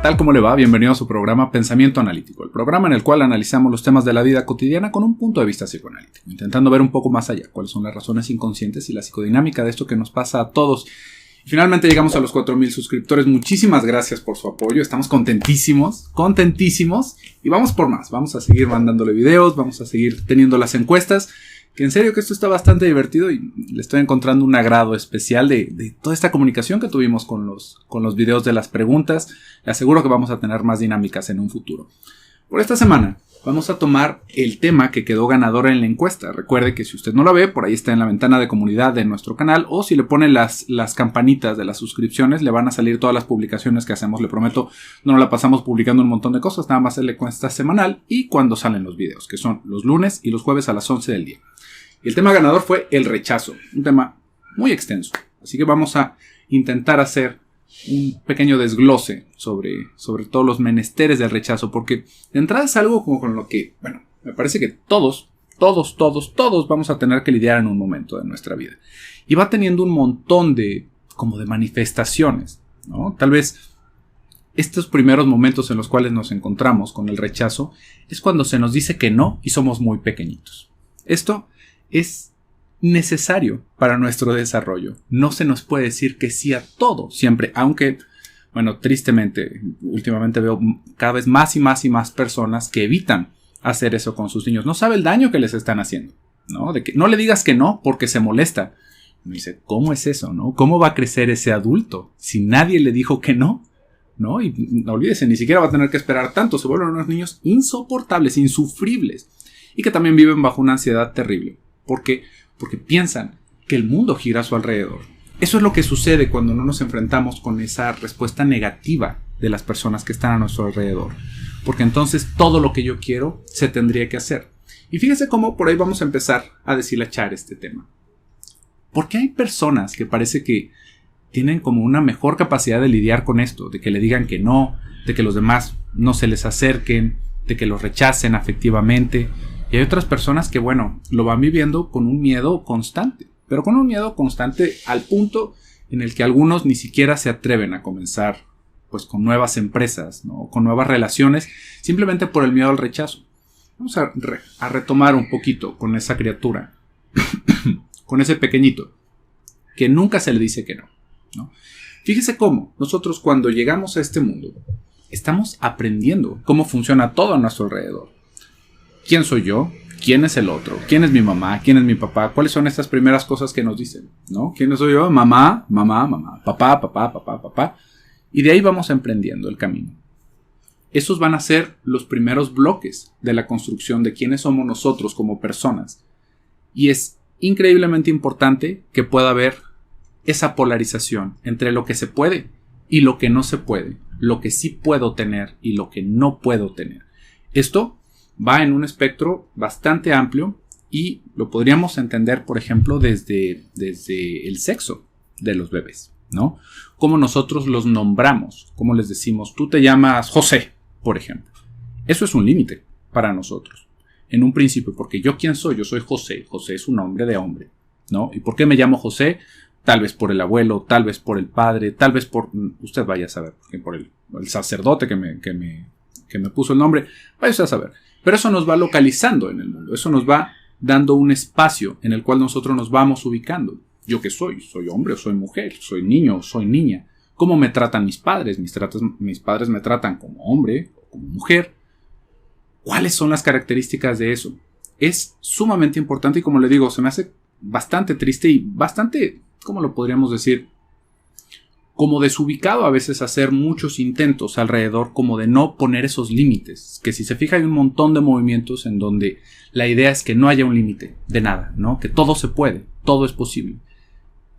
tal? ¿Cómo le va? Bienvenido a su programa Pensamiento Analítico, el programa en el cual analizamos los temas de la vida cotidiana con un punto de vista psicoanalítico, intentando ver un poco más allá cuáles son las razones inconscientes y la psicodinámica de esto que nos pasa a todos. Y finalmente llegamos a los 4,000 suscriptores. Muchísimas gracias por su apoyo, estamos contentísimos y vamos por más. Vamos a seguir mandándole videos, vamos a seguir teniendo las encuestas. Que en serio que esto está bastante divertido y le estoy encontrando un agrado especial de toda esta comunicación que tuvimos con los videos de las preguntas. Le aseguro que vamos a tener más dinámicas en un futuro. Por esta semana vamos a tomar el tema que quedó ganador en la encuesta. Recuerde que si usted no la ve, por ahí está en la ventana de comunidad de nuestro canal, o si le pone las campanitas de las suscripciones, le van a salir todas las publicaciones que hacemos. Le prometo, no nos la pasamos publicando un montón de cosas, nada más es la encuesta semanal y cuando salen los videos, que son los lunes y los jueves a las 11 del día. Y el tema ganador fue el rechazo, un tema muy extenso. Así que vamos a intentar hacer un pequeño desglose sobre todos los menesteres del rechazo, porque de entrada es algo como con lo que, bueno, me parece que todos vamos a tener que lidiar en un momento de nuestra vida. Y va teniendo un montón de manifestaciones, ¿no? Tal vez estos primeros momentos en los cuales nos encontramos con el rechazo es cuando se nos dice que no y somos muy pequeñitos. Esto es necesario para nuestro desarrollo. No se nos puede decir que sí a todo siempre, aunque, bueno, tristemente, últimamente veo cada vez más y más personas que evitan hacer eso con sus niños. No sabe el daño que les están haciendo, ¿no? De que no le digas que no porque se molesta. Me dice, ¿cómo es eso, no? ¿Cómo va a crecer ese adulto si nadie le dijo que no? ¿No? Y no olvídese, ni siquiera va a tener que esperar tanto. Se vuelven unos niños insoportables, insufribles, y que también viven bajo una ansiedad terrible. ¿Por qué? Porque piensan que el mundo gira a su alrededor. Eso es lo que sucede cuando no nos enfrentamos con esa respuesta negativa de las personas que están a nuestro alrededor. Porque entonces todo lo que yo quiero se tendría que hacer. Y fíjese cómo por ahí vamos a empezar a deshilachar este tema. Porque hay personas que parece que tienen como una mejor capacidad de lidiar con esto, de que le digan que no, de que los demás no se les acerquen, de que los rechacen afectivamente. Y hay otras personas que, bueno, lo van viviendo con un miedo constante. Pero con un miedo constante al punto en el que algunos ni siquiera se atreven a comenzar pues con nuevas empresas, ¿no? Con nuevas relaciones, simplemente por el miedo al rechazo. Vamos a retomar un poquito con esa criatura, con ese pequeñito, que nunca se le dice que no, ¿no? Fíjese cómo nosotros cuando llegamos a este mundo estamos aprendiendo cómo funciona todo a nuestro alrededor. ¿Quién soy yo? ¿Quién es el otro? ¿Quién es mi mamá? ¿Quién es mi papá? ¿Cuáles son estas primeras cosas que nos dicen? ¿No? ¿Quién soy yo? Mamá, papá. Y de ahí vamos emprendiendo el camino. Esos van a ser los primeros bloques de la construcción de quiénes somos nosotros como personas. Y es increíblemente importante que pueda haber esa polarización entre lo que se puede y lo que no se puede. Lo que sí puedo tener y lo que no puedo tener. Esto va en un espectro bastante amplio y lo podríamos entender, por ejemplo, desde el sexo de los bebés, ¿no? Cómo nosotros los nombramos, cómo les decimos, tú te llamas José, por ejemplo. Eso es un límite para nosotros, en un principio, porque ¿yo quién soy? Yo soy José. José es un nombre de hombre, ¿no? ¿Y por qué me llamo José? Tal vez por el abuelo, tal vez por el padre, tal vez por... Usted vaya a saber, porque por el sacerdote que me puso el nombre, vaya a saber. Pero eso nos va localizando en el mundo, eso nos va dando un espacio en el cual nosotros nos vamos ubicando. ¿Yo qué soy? ¿Soy hombre o soy mujer? ¿Soy niño o soy niña? ¿Cómo me tratan mis padres? ¿Mis padres me tratan como hombre o como mujer? ¿Cuáles son las características de eso? Es sumamente importante y, como le digo, se me hace bastante triste y bastante, ¿cómo lo podríamos decir? Como desubicado a veces hacer muchos intentos alrededor como de no poner esos límites, que si se fija hay un montón de movimientos en donde la idea es que no haya un límite de nada, ¿no? Que todo se puede, todo es posible.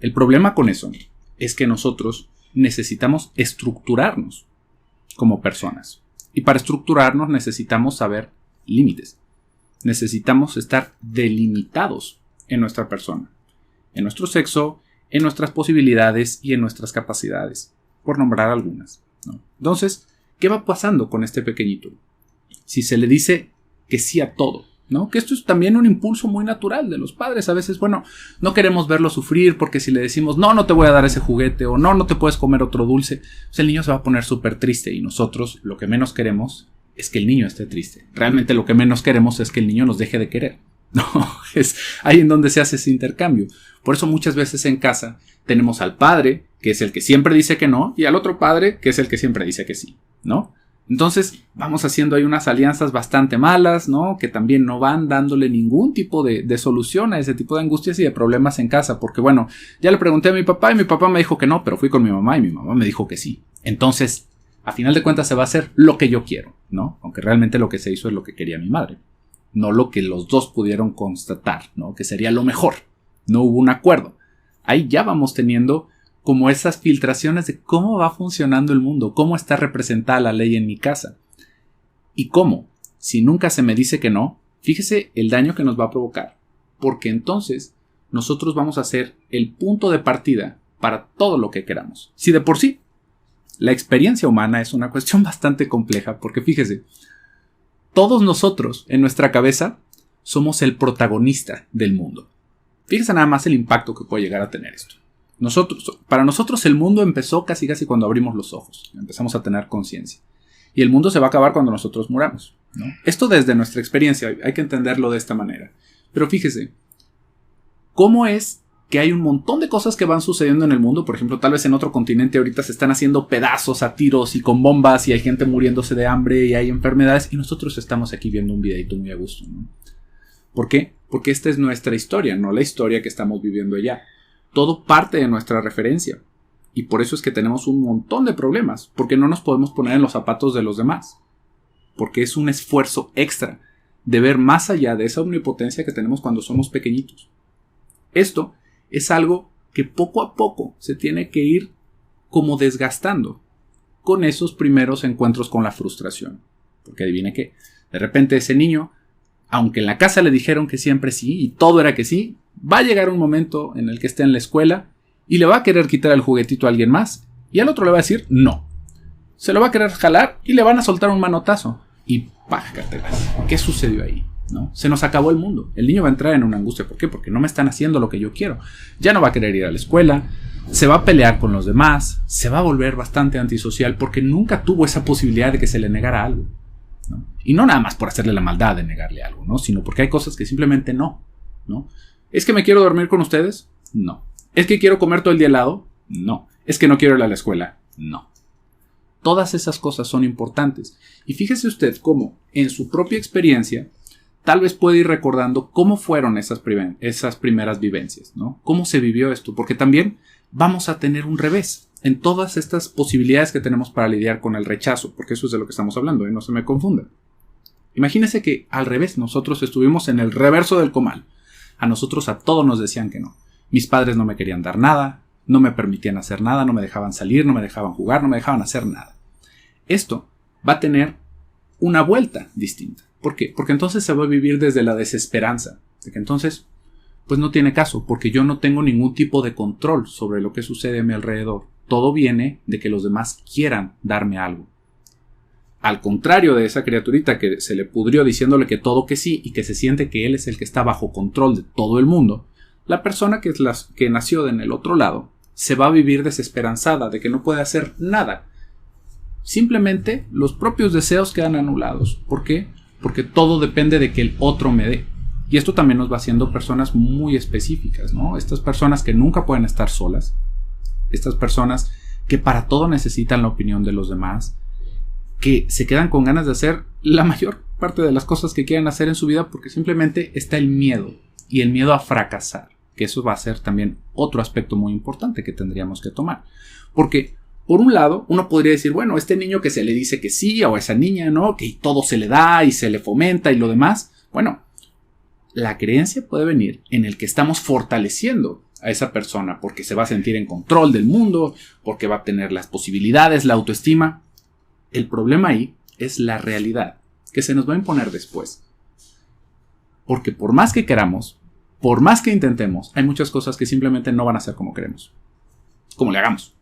El problema con eso es que nosotros necesitamos estructurarnos como personas, y para estructurarnos necesitamos saber límites, necesitamos estar delimitados en nuestra persona, en nuestro sexo, en nuestras posibilidades y en nuestras capacidades, por nombrar algunas, ¿no? Entonces, ¿qué va pasando con este pequeñito? Si se le dice que sí a todo, ¿no? Que esto es también un impulso muy natural de los padres. A veces, bueno, no queremos verlo sufrir porque si le decimos, no te voy a dar ese juguete o no te puedes comer otro dulce, pues el niño se va a poner súper triste y nosotros lo que menos queremos es que el niño esté triste. Realmente lo que menos queremos es que el niño nos deje de querer. No, es ahí en donde se hace ese intercambio. Por eso muchas veces en casa tenemos al padre, que es el que siempre dice que no, y al otro padre, que es el que siempre dice que sí, ¿no? Entonces vamos haciendo ahí unas alianzas bastante malas, ¿no? Que también no van dándole ningún tipo de solución a ese tipo de angustias y de problemas en casa. Porque bueno, ya le pregunté a mi papá y mi papá me dijo que no, pero fui con mi mamá y mi mamá me dijo que sí. Entonces, a final de cuentas se va a hacer lo que yo quiero, ¿no? Aunque realmente lo que se hizo es lo que quería mi madre. No lo que los dos pudieron constatar, ¿no? Que sería lo mejor. No hubo un acuerdo. Ahí ya vamos teniendo como esas filtraciones de cómo va funcionando el mundo, cómo está representada la ley en mi casa. Y cómo, si nunca se me dice que no, fíjese el daño que nos va a provocar. Porque entonces nosotros vamos a ser el punto de partida para todo lo que queramos. Si de por sí la experiencia humana es una cuestión bastante compleja, porque fíjese, todos nosotros en nuestra cabeza somos el protagonista del mundo. Fíjese nada más el impacto que puede llegar a tener esto. Para nosotros el mundo empezó casi cuando abrimos los ojos, empezamos a tener conciencia. Y el mundo se va a acabar cuando nosotros muramos, ¿no? Esto desde nuestra experiencia, hay que entenderlo de esta manera. Pero fíjese, ¿cómo es que hay un montón de cosas que van sucediendo en el mundo? Por ejemplo, tal vez en otro continente ahorita se están haciendo pedazos a tiros y con bombas y hay gente muriéndose de hambre y hay enfermedades y nosotros estamos aquí viendo un videito muy a gusto, ¿no? ¿Por qué? Porque esta es nuestra historia, no la historia que estamos viviendo allá. Todo parte de nuestra referencia. Y por eso es que tenemos un montón de problemas. Porque no nos podemos poner en los zapatos de los demás. Porque es un esfuerzo extra de ver más allá de esa omnipotencia que tenemos cuando somos pequeñitos. Esto es algo que poco a poco se tiene que ir como desgastando con esos primeros encuentros con la frustración. Porque adivine qué, de repente ese niño, aunque en la casa le dijeron que siempre sí y todo era que sí, va a llegar un momento en el que esté en la escuela y le va a querer quitar el juguetito a alguien más y al otro le va a decir no. Se lo va a querer jalar y le van a soltar un manotazo. Y pácatelas. ¿Qué sucedió ahí? ¿No? Se nos acabó el mundo. El niño va a entrar en una angustia. ¿Por qué? Porque no me están haciendo lo que yo quiero. Ya no va a querer ir a la escuela, se va a pelear con los demás, se va a volver bastante antisocial porque nunca tuvo esa posibilidad de que se le negara algo, ¿no? Y no nada más por hacerle la maldad de negarle algo, ¿no? Sino porque hay cosas que simplemente no, ¿no? ¿Es que me quiero dormir con ustedes? No. ¿Es que quiero comer todo el día helado? No. ¿Es que no quiero ir a la escuela? No. Todas esas cosas son importantes. Y fíjese usted cómo, en su propia experiencia, tal vez puede ir recordando cómo fueron esas primeras vivencias, ¿no? Cómo se vivió esto. Porque también vamos a tener un revés en todas estas posibilidades que tenemos para lidiar con el rechazo. Porque eso es de lo que estamos hablando, ¿eh? No se me confundan. Imagínese que al revés, nosotros estuvimos en el reverso del comal. A nosotros a todos nos decían que no. Mis padres no me querían dar nada, no me permitían hacer nada, no me dejaban salir, no me dejaban jugar, no me dejaban hacer nada. Esto va a tener una vuelta distinta. ¿Por qué? Porque entonces se va a vivir desde la desesperanza. De que entonces, pues no tiene caso, porque yo no tengo ningún tipo de control sobre lo que sucede a mi alrededor. Todo viene de que los demás quieran darme algo. Al contrario de esa criaturita que se le pudrió diciéndole que todo que sí y que se siente que él es el que está bajo control de todo el mundo, la persona que nació en el otro lado se va a vivir desesperanzada de que no puede hacer nada. Simplemente los propios deseos quedan anulados. ¿Por qué? Porque todo depende de que el otro me dé. Y esto también nos va haciendo personas muy específicas, ¿no? Estas personas que nunca pueden estar solas. Estas personas que para todo necesitan la opinión de los demás. Que se quedan con ganas de hacer la mayor parte de las cosas que quieran hacer en su vida porque simplemente está el miedo y el miedo a fracasar, que eso va a ser también otro aspecto muy importante que tendríamos que tomar. Porque, por un lado, uno podría decir, bueno, este niño que se le dice que sí, o esa niña, ¿no? Que todo se le da y se le fomenta y lo demás. Bueno, la creencia puede venir en el que estamos fortaleciendo a esa persona porque se va a sentir en control del mundo, porque va a tener las posibilidades, la autoestima. El problema ahí es la realidad que se nos va a imponer después. Porque por más que queramos, por más que intentemos, hay muchas cosas que simplemente no van a ser como queremos. Como le hagamos.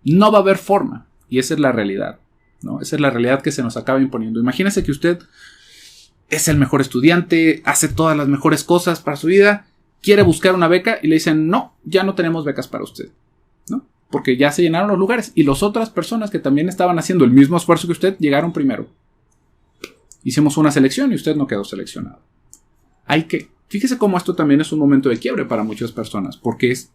No va a haber forma. Y esa es la realidad, ¿no? Esa es la realidad que se nos acaba imponiendo. Imagínese que usted es el mejor estudiante, hace todas las mejores cosas para su vida, quiere buscar una beca y le dicen, no, ya no tenemos becas para usted, ¿no? Porque ya se llenaron los lugares y las otras personas que también estaban haciendo el mismo esfuerzo que usted llegaron primero. Hicimos una selección y usted no quedó seleccionado. Fíjese cómo esto también es un momento de quiebre para muchas personas, porque es,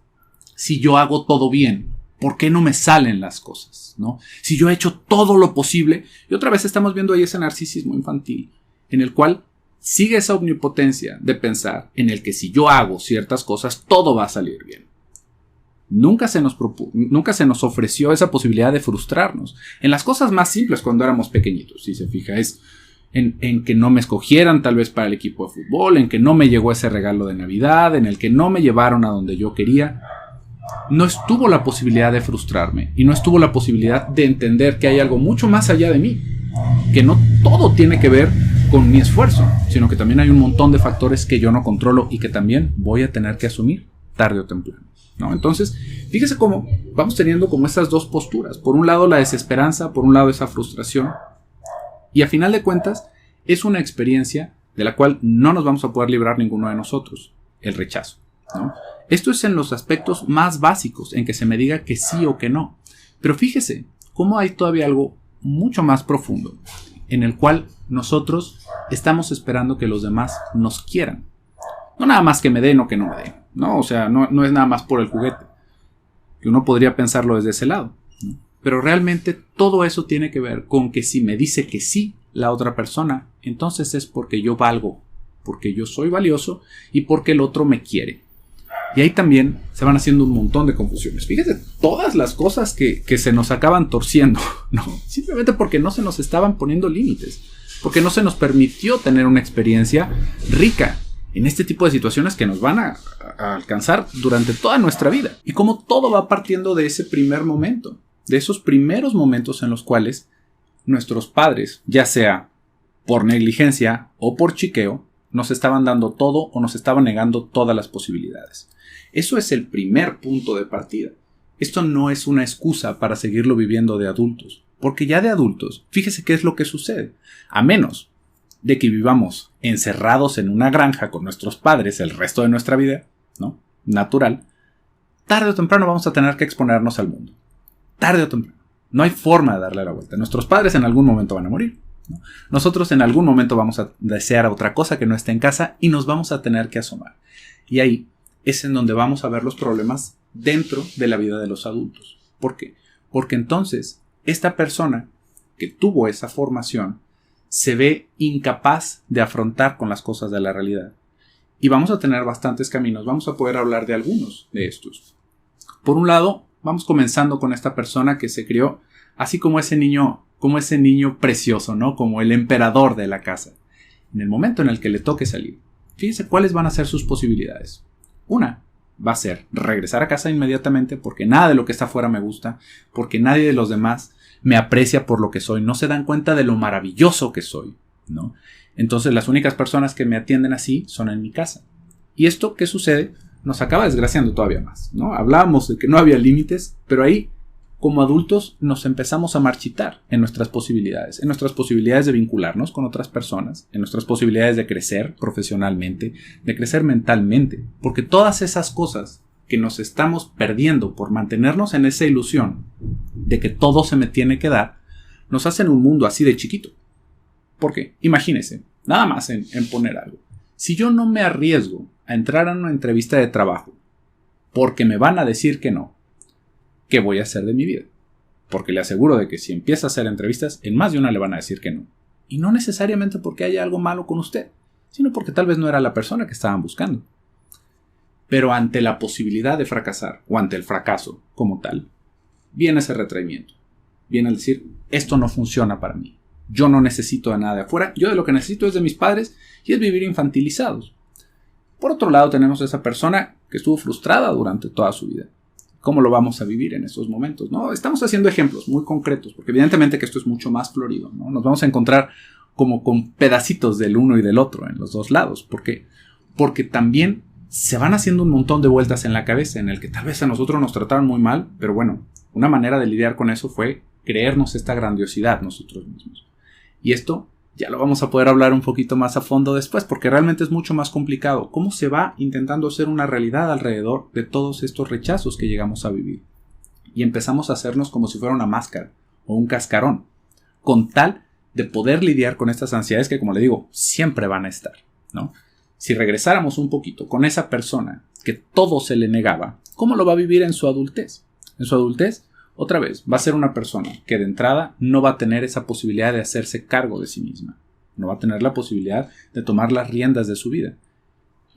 si yo hago todo bien, ¿por qué no me salen las cosas? ¿No? Si yo he hecho todo lo posible, y otra vez estamos viendo ahí ese narcisismo infantil, en el cual sigue esa omnipotencia de pensar en el que si yo hago ciertas cosas, todo va a salir bien. Nunca se nos ofreció esa posibilidad de frustrarnos. En las cosas más simples cuando éramos pequeñitos, si se fija, es en que no me escogieran tal vez para el equipo de fútbol, en que no me llegó ese regalo de Navidad, en el que no me llevaron a donde yo quería. No estuvo la posibilidad de frustrarme y no estuvo la posibilidad de entender que hay algo mucho más allá de mí, que no todo tiene que ver con mi esfuerzo, sino que también hay un montón de factores que yo no controlo y que también voy a tener que asumir tarde o temprano, ¿no? Entonces, fíjese cómo vamos teniendo como estas dos posturas. Por un lado la desesperanza, por un lado esa frustración. Y a final de cuentas, es una experiencia de la cual no nos vamos a poder librar ninguno de nosotros, el rechazo, ¿no? Esto es en los aspectos más básicos, en que se me diga que sí o que no. Pero fíjese cómo hay todavía algo mucho más profundo, en el cual nosotros estamos esperando que los demás nos quieran. No nada más que me den o que no me den, ¿no? O sea, no es nada más por el juguete, que uno podría pensarlo desde ese lado, ¿no? Pero realmente todo eso tiene que ver con que si me dice que sí la otra persona, entonces es porque yo valgo, porque yo soy valioso y porque el otro me quiere. Y ahí también se van haciendo un montón de confusiones. Fíjate, todas las cosas que se nos acaban torciendo, ¿no? Simplemente porque no se nos estaban poniendo límites, porque no se nos permitió tener una experiencia rica en este tipo de situaciones que nos van a alcanzar durante toda nuestra vida. Y como todo va partiendo de ese primer momento, de esos primeros momentos en los cuales nuestros padres, ya sea por negligencia o por chiqueo, nos estaban dando todo o nos estaban negando todas las posibilidades. Eso es el primer punto de partida. Esto no es una excusa para seguirlo viviendo de adultos, porque ya de adultos, fíjese qué es lo que sucede. A menos de que vivamos encerrados en una granja con nuestros padres el resto de nuestra vida, ¿no? Natural, tarde o temprano vamos a tener que exponernos al mundo. Tarde o temprano. No hay forma de darle la vuelta. Nuestros padres en algún momento van a morir, ¿no? Nosotros en algún momento vamos a desear otra cosa que no esté en casa y nos vamos a tener que asomar. Y ahí es en donde vamos a ver los problemas dentro de la vida de los adultos. ¿Por qué? Porque entonces esta persona que tuvo esa formación se ve incapaz de afrontar con las cosas de la realidad. Y vamos a tener bastantes caminos. Vamos a poder hablar de algunos de estos. Por un lado, vamos comenzando con esta persona que se crió así como ese niño precioso, ¿no? Como el emperador de la casa. En el momento en el que le toque salir, fíjese cuáles van a ser sus posibilidades. Una va a ser regresar a casa inmediatamente porque nada de lo que está afuera me gusta, porque nadie de los demás me aprecia por lo que soy, no se dan cuenta de lo maravilloso que soy, ¿no? Entonces las únicas personas que me atienden así son en mi casa. ¿Y esto qué sucede? Nos acaba desgraciando todavía más, ¿no? Hablábamos de que no había límites, pero ahí, como adultos, nos empezamos a marchitar en nuestras posibilidades de vincularnos con otras personas, en nuestras posibilidades de crecer profesionalmente, de crecer mentalmente, porque todas esas cosas que nos estamos perdiendo por mantenernos en esa ilusión de que todo se me tiene que dar, nos hacen un mundo así de chiquito. ¿Por qué? Imagínense, nada más en poner algo. Si yo no me arriesgo a entrar a una entrevista de trabajo porque me van a decir que no, ¿qué voy a hacer de mi vida? Porque le aseguro de que si empieza a hacer entrevistas, en más de una le van a decir que no. Y no necesariamente porque haya algo malo con usted, sino porque tal vez no era la persona que estaban buscando. Pero ante la posibilidad de fracasar, o ante el fracaso como tal, viene ese retraimiento. Viene el decir, esto no funciona para mí. Yo no necesito de nada de afuera, yo de lo que necesito es de mis padres y es vivir infantilizados. Por otro lado tenemos a esa persona que estuvo frustrada durante toda su vida. ¿Cómo lo vamos a vivir en esos momentos? ¿No? Estamos haciendo ejemplos muy concretos, porque evidentemente que esto es mucho más florido, ¿no? Nos vamos a encontrar como con pedacitos del uno y del otro en los dos lados. ¿Por qué? Porque también se van haciendo un montón de vueltas en la cabeza en el que tal vez a nosotros nos trataron muy mal, pero bueno, una manera de lidiar con eso fue creernos esta grandiosidad nosotros mismos. Y esto Ya lo vamos a poder hablar un poquito más a fondo después, porque realmente es mucho más complicado. ¿Cómo se va intentando hacer una realidad alrededor de todos estos rechazos que llegamos a vivir? Y empezamos a hacernos como si fuera una máscara o un cascarón, con tal de poder lidiar con estas ansiedades que, como le digo, siempre van a estar, ¿no? Si regresáramos un poquito con esa persona que todo se le negaba, ¿cómo lo va a vivir en su adultez? En su adultez, otra vez, va a ser una persona que de entrada no va a tener esa posibilidad de hacerse cargo de sí misma. No va a tener la posibilidad de tomar las riendas de su vida.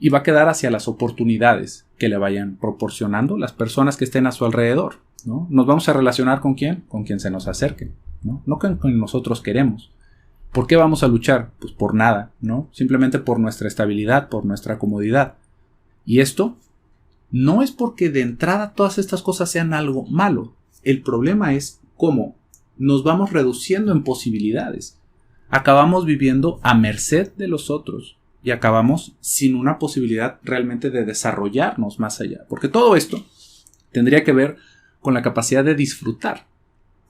Y va a quedar hacia las oportunidades que le vayan proporcionando las personas que estén a su alrededor, ¿no? Nos vamos a relacionar con quién se nos acerque, ¿no? No con quien nosotros queremos. ¿Por qué vamos a luchar? Pues por nada, ¿no? Simplemente por nuestra estabilidad, por nuestra comodidad. Y esto no es porque de entrada todas estas cosas sean algo malo. El problema es cómo nos vamos reduciendo en posibilidades. Acabamos viviendo a merced de los otros y acabamos sin una posibilidad realmente de desarrollarnos más allá. Porque todo esto tendría que ver con la capacidad de disfrutar,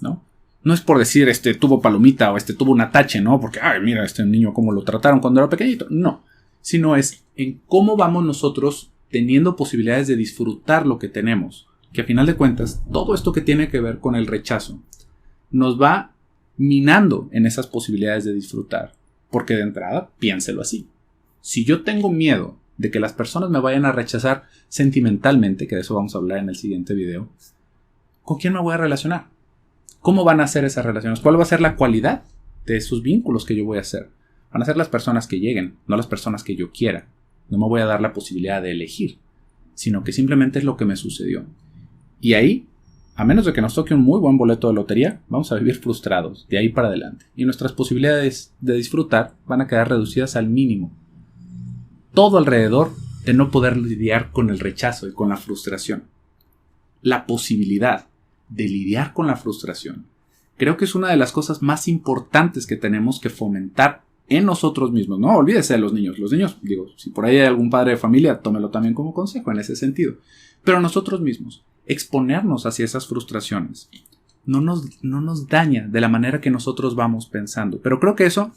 ¿no? No es por decir, tuvo palomita o tuvo un atache, ¿no? Porque, ay, mira, niño cómo lo trataron cuando era pequeñito. No, sino es en cómo vamos nosotros teniendo posibilidades de disfrutar lo que tenemos. Que a final de cuentas, todo esto que tiene que ver con el rechazo nos va minando en esas posibilidades de disfrutar. Porque de entrada, piénselo así. Si yo tengo miedo de que las personas me vayan a rechazar sentimentalmente, que de eso vamos a hablar en el siguiente video, ¿con quién me voy a relacionar? ¿Cómo van a ser esas relaciones? ¿Cuál va a ser la cualidad de esos vínculos que yo voy a hacer? Van a ser las personas que lleguen, no las personas que yo quiera. No me voy a dar la posibilidad de elegir, sino que simplemente es lo que me sucedió. Y ahí, a menos de que nos toque un muy buen boleto de lotería, vamos a vivir frustrados de ahí para adelante. Y nuestras posibilidades de disfrutar van a quedar reducidas al mínimo. Todo alrededor de no poder lidiar con el rechazo y con la frustración. La posibilidad de lidiar con la frustración creo que es una de las cosas más importantes que tenemos que fomentar en nosotros mismos. No olvídese de los niños. Los niños, digo, si por ahí hay algún padre de familia, tómelo también como consejo en ese sentido. Pero nosotros mismos, exponernos hacia esas frustraciones no nos daña de la manera que nosotros vamos pensando. Pero creo que eso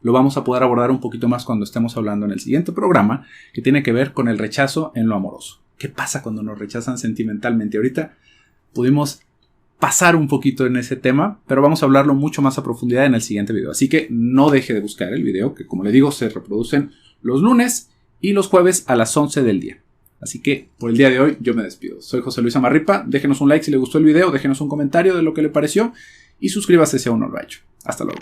lo vamos a poder abordar un poquito más cuando estemos hablando en el siguiente programa, que tiene que ver con el rechazo en lo amoroso. ¿Qué pasa cuando nos rechazan sentimentalmente? Ahorita pudimos pasar un poquito en ese tema, pero vamos a hablarlo mucho más a profundidad en el siguiente video. Así que no deje de buscar el video, que como le digo, se reproducen los lunes y los jueves a las 11 del día. Así que por el día de hoy yo me despido. Soy José Luis Amarripa. Déjenos un like si le gustó el video, déjenos un comentario de lo que le pareció y suscríbase si aún no lo ha hecho. Hasta luego.